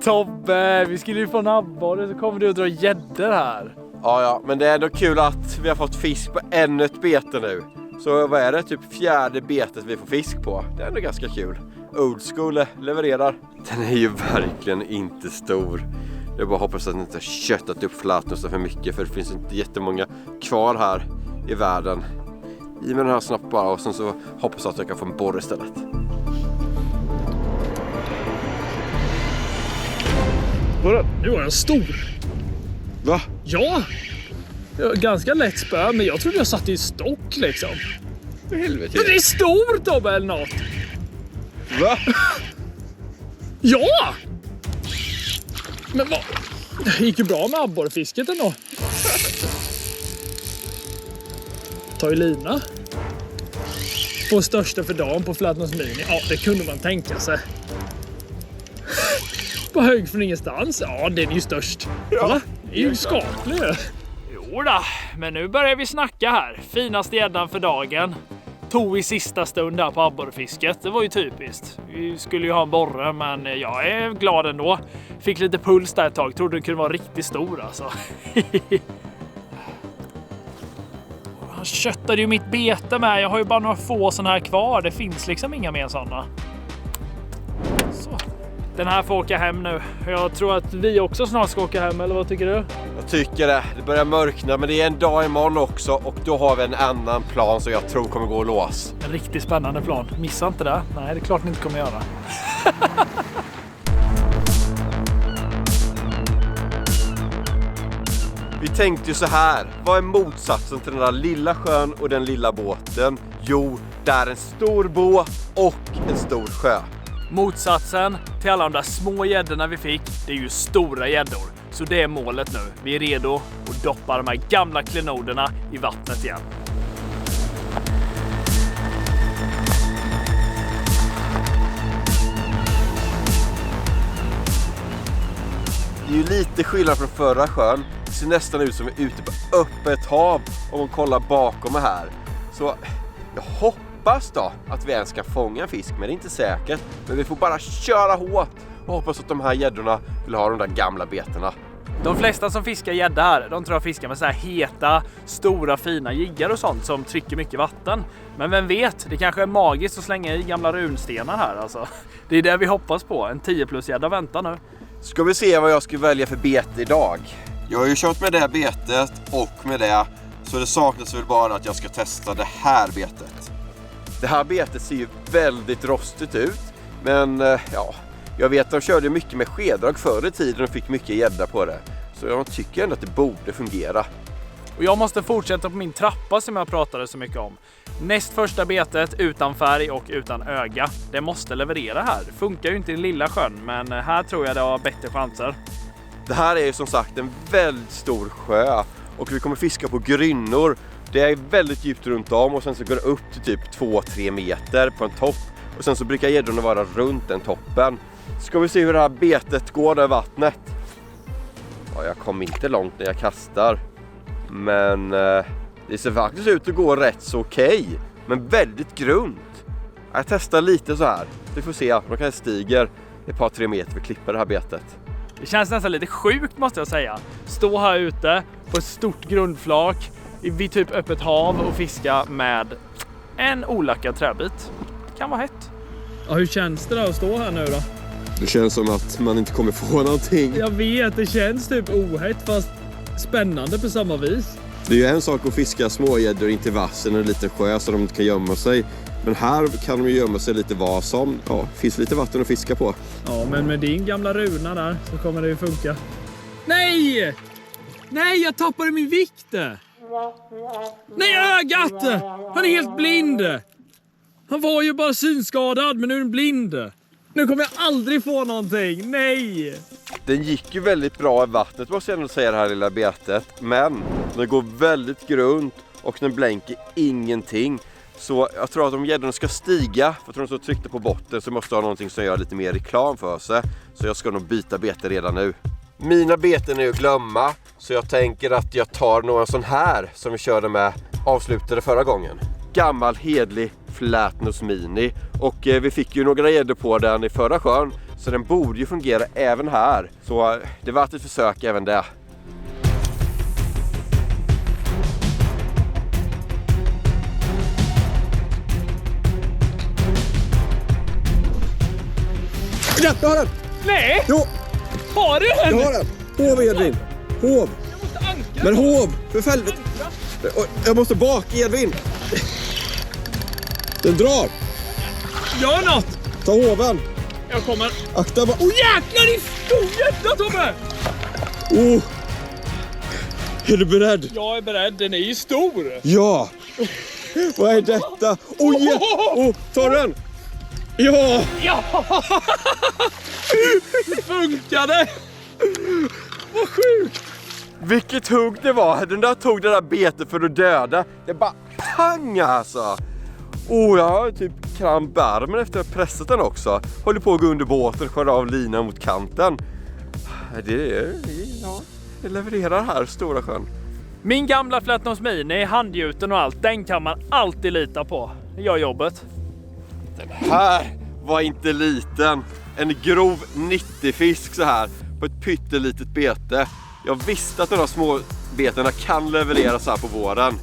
[SPEAKER 1] Tobbe, vi skulle ju få en abborre så kommer du att dra gäddor här.
[SPEAKER 2] Ja, men det är ändå kul att vi har fått fisk på ännu ett bete nu. Så vad är det? Typ 4:e betet vi får fisk på. Det är ändå ganska kul. Old School levererar. Den är ju verkligen inte stor. Jag bara hoppas att den inte har köttat upp flätnosen för mycket. För det finns inte jättemånga kvar här i världen. I med den här snabbt bara och sen så hoppas jag att jag kan få en borre istället.
[SPEAKER 1] Nu var den stor.
[SPEAKER 2] Va?
[SPEAKER 1] Ja! Ganska lätt spö, men jag trodde jag satt i stock liksom.
[SPEAKER 2] Helvete.
[SPEAKER 1] Men det är stor Tobbe eller något.
[SPEAKER 2] Va?
[SPEAKER 1] Ja! Men vad? Det gick ju bra med abborrfisket ändå. Ta i lina. På största för dagen på Flätnos Mini. Ja, det kunde man tänka sig. På hög från ingenstans. Ja, den är ju störst. Ja, det är ju skaplig. Jodå, men nu börjar vi snacka här. Finaste gäddan för dagen. Tog i sista stund där på abborrfisket. Det var ju typiskt. Vi skulle ju ha en borre, men jag är glad ändå. Fick lite puls där ett tag. Trodde den kunde vara riktigt stor alltså. Han köttade ju mitt bete med. Jag har ju bara några få sådana här kvar. Det finns liksom inga mer sådana. Så. Den här får åka hem nu. Jag tror att vi också snart ska åka hem, eller vad tycker du?
[SPEAKER 2] Jag tycker det. Det börjar mörkna, men det är en dag imorgon också. Och då har vi en annan plan som jag tror kommer gå att lås.
[SPEAKER 1] En riktigt spännande plan. Missa inte det. Nej, det är klart ni inte kommer göra.
[SPEAKER 2] Vi tänkte ju så här. Vad är motsatsen till den där lilla sjön och den lilla båten? Jo, det är en stor båt och en stor sjö.
[SPEAKER 1] Motsatsen till alla de där små gäddorna vi fick, det är ju stora gäddor. Så det är målet nu. Vi är redo att doppa de här gamla klenoderna i vattnet igen.
[SPEAKER 2] Det är ju lite skillnad från förra sjön. Det ser nästan ut som vi är ute på öppet hav om man kollar bakom mig här. Så jag hoppas då att vi ens kan fånga en fisk, men det är inte säkert. Men vi får bara köra hårt och hoppas att de här gäddorna vill ha de där gamla betena.
[SPEAKER 1] De flesta som fiskar gädda här, de tror jag fiskar med så här heta, stora, fina jiggar och sånt som trycker mycket vatten. Men vem vet, det kanske är magiskt att slänga i gamla runstenar här alltså. Det är det vi hoppas på, en 10+ gädda väntar nu.
[SPEAKER 2] Ska vi se vad jag ska välja för bete idag. Jag har ju kört med det här betet och med det, så det saknas väl bara att jag ska testa det här betet. Det här betet ser ju väldigt rostigt ut, men ja, jag vet att de körde mycket med skeddrag förr i tiden och fick mycket gädda på det. Så jag tycker ändå att det borde fungera.
[SPEAKER 1] Och jag måste fortsätta på min trappa som jag pratade så mycket om. Näst första betet utan färg och utan öga. Det måste leverera här. Det funkar ju inte i lilla sjön, men här tror jag det har bättre chanser.
[SPEAKER 2] Det här är ju som sagt en väldigt stor sjö och vi kommer fiska på grynnor. Det är väldigt djupt runt om och sen så går det upp till typ 2-3 meter på en topp. Och sen så brukar gäddorna vara runt den toppen. Ska vi se hur det här betet går där i vattnet. Ja, jag kom inte långt när jag kastar. Men det ser faktiskt ut att gå rätt så okej. Men väldigt grunt. Jag testar lite så här. Vi får se, man kan stiger ett par 3 meter för att klippa det här betet.
[SPEAKER 1] Det känns nästan lite sjukt måste jag säga. Stå här ute på ett stort grundflak vid typ öppet hav och fiska med en olackad träbit. Det kan vara hett. Ja, hur känns det då att stå här nu då?
[SPEAKER 2] Det känns som att man inte kommer få någonting.
[SPEAKER 1] Jag vet, det känns typ ohett fast spännande på samma vis.
[SPEAKER 2] Det är ju en sak att fiska smågäddor in till vassen och en liten sjö så de inte kan gömma sig. Men här kan de ju gömma sig lite vad som. Ja, finns lite vatten att fiska på.
[SPEAKER 1] Ja, men med din gamla runa där så kommer det ju funka. Nej! Nej, jag tappade min vikt! Nej, ögat! Han är helt blind! Han var ju bara synskadad, men nu är han blind. Nu kommer jag aldrig få någonting. Nej!
[SPEAKER 2] Den gick ju väldigt bra i vattnet måste jag ändå säga, det här lilla betet. Men den går väldigt grunt och den blänker ingenting. Så jag tror att om gäddorna ska stiga, för att de så tryckte på botten, så måste jag ha någonting som gör lite mer reklam för sig. Så jag ska nog byta bete redan nu. Mina beten är att glömma, så jag tänker att jag tar några sån här som vi körde med avslutade förra gången. Gammal hedlig Flatnose Mini, och vi fick ju några gäddor på den i förra sjön, så den borde ju fungera även här. Så det var ett försök även det.
[SPEAKER 3] Ja, jag har den!
[SPEAKER 1] Nej!
[SPEAKER 3] Jo,
[SPEAKER 1] Har du den?
[SPEAKER 3] jag har den! Hov, Edvin! Hov!
[SPEAKER 1] Jag måste ankra.
[SPEAKER 3] Men hov! För helvete! Jag måste bak, Edvin! Den drar!
[SPEAKER 1] Gör något!
[SPEAKER 3] Ta hoven!
[SPEAKER 1] Jag kommer.
[SPEAKER 3] Akta bara!
[SPEAKER 1] Jäklar i skogen, Tobbe!
[SPEAKER 3] Oh! Är du beredd?
[SPEAKER 1] Jag är beredd, den är ju stor.
[SPEAKER 3] Ja! Vad är detta? Oh, yeah. Oh, ta den! Ja!
[SPEAKER 1] Ja! Det funkade! Vad sjukt!
[SPEAKER 2] Vilket hugg det var! Den där tog det där betet för att döda. Det bara pang alltså! Jag har typ kramp i armen efter att ha pressat den också. Håller på att gå under båten och skär av linan mot kanten. Det levererar här, Stora sjön.
[SPEAKER 1] Min gamla Flatnose Mini, handgjuten och allt, den kan man alltid lita på. Det gör jobbet.
[SPEAKER 2] Den här var inte liten. En grov 90-fisk så här på ett pyttelitet bete. Jag visste att de här små betena kan levereras här på våren.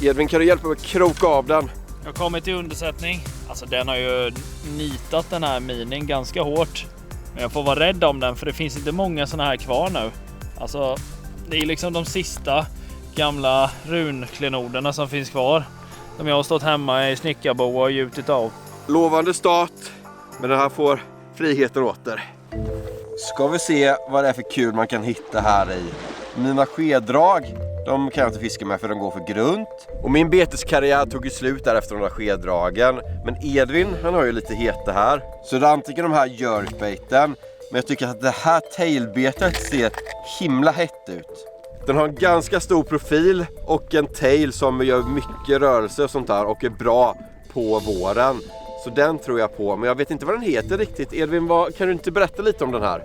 [SPEAKER 2] Edvin, kan du hjälpa mig att kroka av den?
[SPEAKER 1] Jag kommer till undersättning. Alltså den har ju nitat den här minin ganska hårt. Men jag får vara rädd om den, för det finns inte många såna här kvar nu. Alltså det är liksom de sista gamla runklenoderna som finns kvar. Som jag har stått hemma i snickarboa och gjutit av.
[SPEAKER 2] Lovande start, men den här får friheten åter. Ska vi se vad det är för kul man kan hitta här i. Mina skeddrag, de kan jag inte fiska med för de går för grunt. Och min beteskarriär tog ju slut där efter de där skeddragen. Men Edvin, han har ju lite heta här. Så det är antingen de här jerkbaiten, men jag tycker att det här tailbetet ser himla hett ut. Den har en ganska stor profil och en tail som gör mycket rörelse och sånt där och är bra på våren. Så den tror jag på, men jag vet inte vad den heter riktigt. Edvin, kan du inte berätta lite om den här?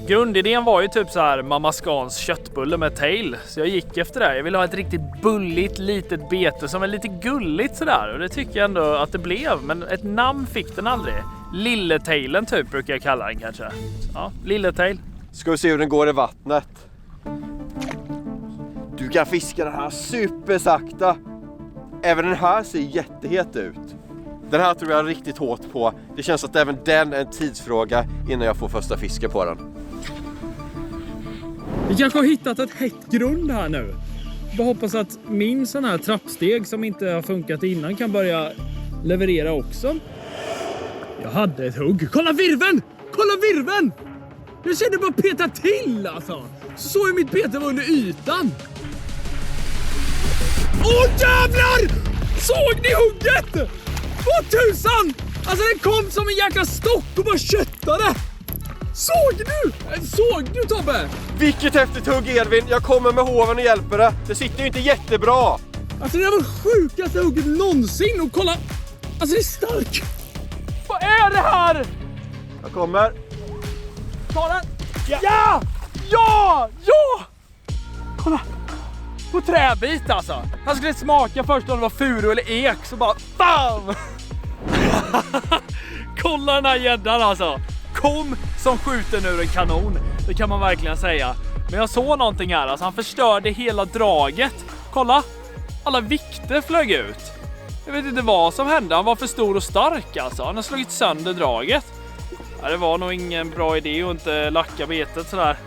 [SPEAKER 1] Grundidén var ju typ så här Mamma Scans köttbulle med tail. Så jag gick efter det. Jag ville ha ett riktigt bulligt litet bete som är lite gulligt sådär. Och det tycker jag ändå att det blev. Men ett namn fick den aldrig. Lilletailen typ brukar jag kalla den kanske. Ja, Lilletail.
[SPEAKER 2] Ska vi se hur den går i vattnet. Du kan fiska den här supersakta. Även den här ser jättehet ut. Den här tror jag riktigt hårt på. Det känns att även den är en tidsfråga innan jag får första fisken på den.
[SPEAKER 1] Vi kanske har hittat ett hett grund här nu. Jag hoppas att min sån här trappsteg som inte har funkat innan kan börja leverera också. Jag hade ett hugg. Kolla virven! Kolla virven! Jag kände bara peta till alltså. Så är mitt bete var under ytan. Åh jävlar! Såg ni hugget? Åh tusan! Alltså den kom som en jäkla stock och bara köttade. Såg du? Såg du Tobbe?
[SPEAKER 2] Vilket häftigt hugg Edvin. Jag kommer med hoven och hjälper det. Det sitter ju inte jättebra.
[SPEAKER 1] Alltså det var sjukaste hugget någonsin. Och kolla. Alltså det är stark. Vad är det här?
[SPEAKER 2] Jag kommer.
[SPEAKER 1] Ta den. Ja! Ja! Ja! Ja! Kolla. På träbit alltså. Han skulle smaka först om det var furu eller ek. Så bara bam! Kolla den här gäddan alltså. Kom som skjuten ur en kanon. Det kan man verkligen säga. Men jag såg någonting här. Alltså han förstörde hela draget. Kolla. Alla vikter flög ut. Jag vet inte vad som hände. Han var för stor och stark alltså. Han har slagit sönder draget. Ja, det var nog ingen bra idé att inte lacka betet sådär.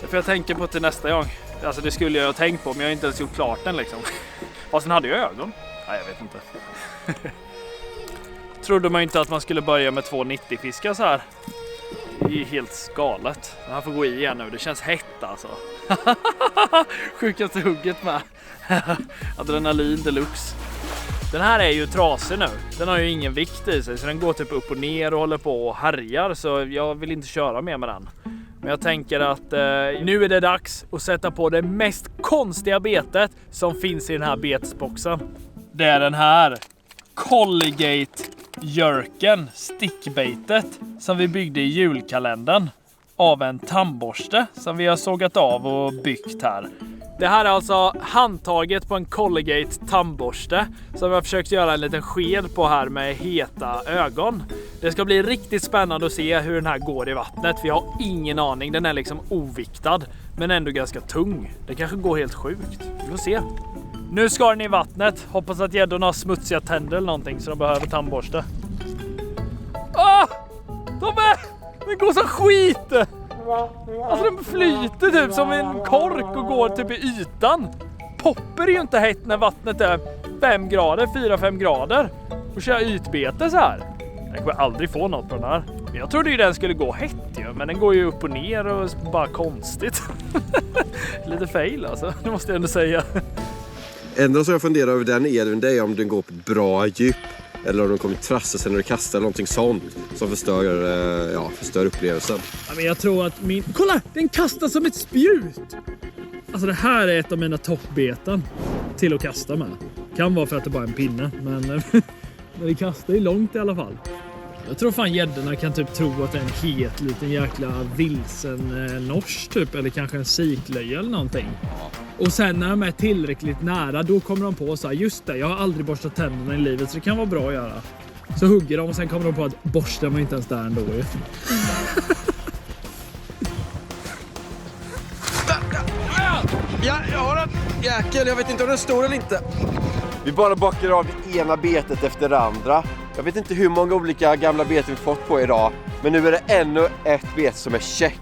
[SPEAKER 1] Det får jag tänka på till nästa gång. Alltså det skulle jag ha tänkt på, men jag har inte ens gjort klart den liksom. Fast den hade ju ögon. Nej, jag vet inte. Trodde man inte att man skulle börja med 2,90 fiskar så här. Det är helt galet. Den här får gå i igen nu. Det känns hett alltså. Sjukaste hugget med. Adrenalin deluxe. Den här är ju trasig nu. Den har ju ingen vikt i sig så den går typ upp och ner och håller på och härjar. Så jag vill inte köra mer med den. Men jag tänker att nu är det dags att sätta på det mest konstiga betet som finns i den här betesboxen. Det är den här Colligate Jerken stickbaitet som vi byggde i julkalendern av en tandborste som vi har sågat av och byggt här. Det här är alltså handtaget på en Colligate tandborste som jag har försökt göra en liten sked på här med heta ögon. Det ska bli riktigt spännande att se hur den här går i vattnet. Vi har ingen aning, den är liksom oviktad men ändå ganska tung. Det kanske går helt sjukt, vi får se. Nu ska den i vattnet, hoppas att gäddorna har smutsiga tänder eller någonting så de behöver tandborste. Den går som skit! Alltså den flyter typ som en kork och går typ i ytan. Popper är ju inte hett när vattnet är 5 grader, 4-5 grader. Och köra ytbete så här. Jag kommer aldrig få något på den här. Jag trodde ju den skulle gå hett ju, men den går ju upp och ner och bara konstigt. Lite fail alltså, det måste jag ändå säga.
[SPEAKER 2] Enda som jag funderar över den Edvin, det är om den går på ett bra djup. Eller om de kommer trassa sig när du kastar någonting sånt som förstör upplevelsen.
[SPEAKER 1] Ja, men jag tror att kolla! Den kastar som ett spjut! Alltså det här är ett av mina toppbeten till att kasta med. Kan vara för att det bara är en pinne, men det kastar ju långt i alla fall. Jag tror fan gäddorna kan typ tro att det är en het liten jäkla vilsen norsk typ, eller kanske en siklöja eller någonting. Och sen när de är tillräckligt nära, då kommer de på så här, just det, jag har aldrig borstat tänderna i livet så det kan vara bra att göra. Så hugger de och sen kommer de på att borsten var inte ens där ändå ju.
[SPEAKER 3] Ja, jag har en jäkel. Jag vet inte om den är stor eller inte.
[SPEAKER 2] Vi bara bakar av det ena betet efter det andra. Jag vet inte hur många olika gamla beten vi fått på idag. Men nu är det ännu ett bete som är check.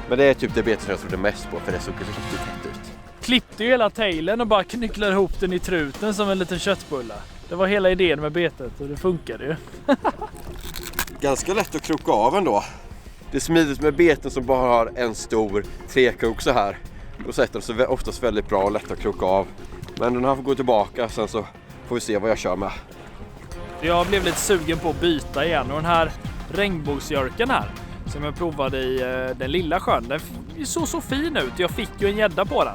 [SPEAKER 2] Men det är typ det betet som jag trodde mest på, för det såg riktigt tätt ut.
[SPEAKER 1] Klippte ju hela tailen och bara knycklade ihop den i truten som en liten köttbulle. Det var hela idén med betet och det funkade ju.
[SPEAKER 2] Ganska lätt att kroka av ändå. Det är smidigt med beten som bara har en stor trekrok så här. Då sätter de sig oftast väldigt bra och lätt att kroka av. Men den här får gå tillbaka, sen så får vi se vad jag kör med. Jag blev lite sugen på att byta igen och den här regnbågsjörken här som jag provade i den lilla sjön, den såg så fin ut. Jag fick ju en gädda på den.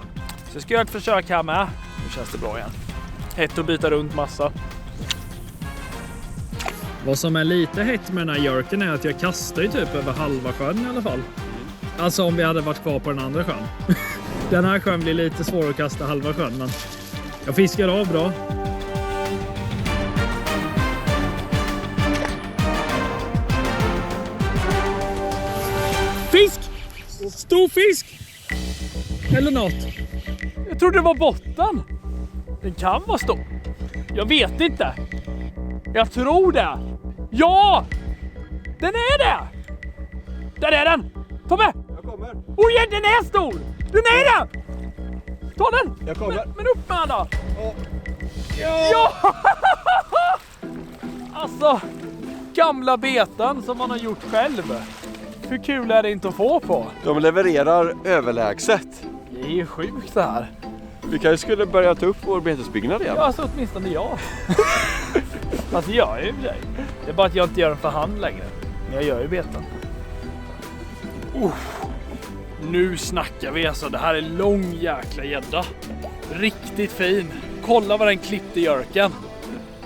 [SPEAKER 2] Så jag ska göra ett försök här med. Nu känns det bra igen. Hett att byta runt massa. Vad som är lite hett med den här jörken är att jag kastar ju typ över halva sjön i alla fall. Alltså om vi hade varit kvar på den andra sjön. Den här sjön blir lite svår att kasta halva sjön, men jag fiskar av bra. Fisk! Stor fisk! Eller något. Jag trodde det var botten. Den kan vara stor. Jag vet inte. Jag tror det. Ja! Den är det! Där är den! Tobbe! Jag kommer.
[SPEAKER 1] Oj, den är stor! Den är det! Ta den!
[SPEAKER 2] Jag kommer.
[SPEAKER 1] Men upp med den då!
[SPEAKER 2] Ja!
[SPEAKER 1] Ja! Alltså, gamla beten som man har gjort själv. Hur kul är det inte att få på?
[SPEAKER 2] De levererar överlägset.
[SPEAKER 1] Det är ju sjukt det här.
[SPEAKER 2] Vi kanske skulle börja ta upp vår betesbyggnad igen.
[SPEAKER 1] Ja, alltså åtminstone jag. Alltså jag är ju för sig. Det är bara att jag inte gör den för hand längre. Men jag gör ju beten. Nu snackar vi alltså. Det här är lång jäkla gädda. Riktigt fin. Kolla vad den klippte jörken.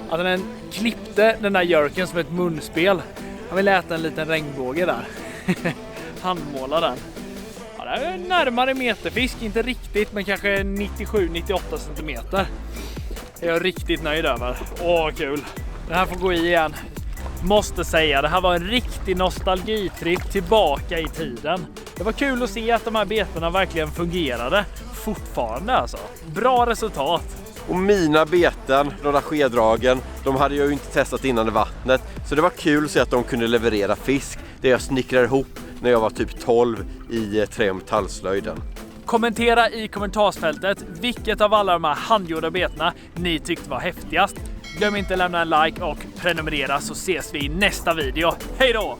[SPEAKER 1] Alltså den klippte den där jörken som ett munspel. Han vill äta en liten regnbåge där. Handmåla den. Ja, det är närmare meterfisk. Inte riktigt, men kanske 97-98 centimeter. Jag är riktigt nöjd över. Åh, kul. Den här får gå i igen. Måste säga, det här var en riktig nostalgitripp tillbaka i tiden. Det var kul att se att de här betena verkligen fungerade. Fortfarande alltså. Bra resultat.
[SPEAKER 2] Och mina beten, de där skeddragen, de hade jag ju inte testat innan i vattnet. Så det var kul att se att de kunde leverera fisk. Det jag snickrade ihop när jag var typ 12 i trä- och metallslöjden.
[SPEAKER 1] Kommentera i kommentarsfältet vilket av alla de här handgjorda betena ni tyckte var häftigast. Glöm inte att lämna en like och prenumerera så ses vi i nästa video. Hej då!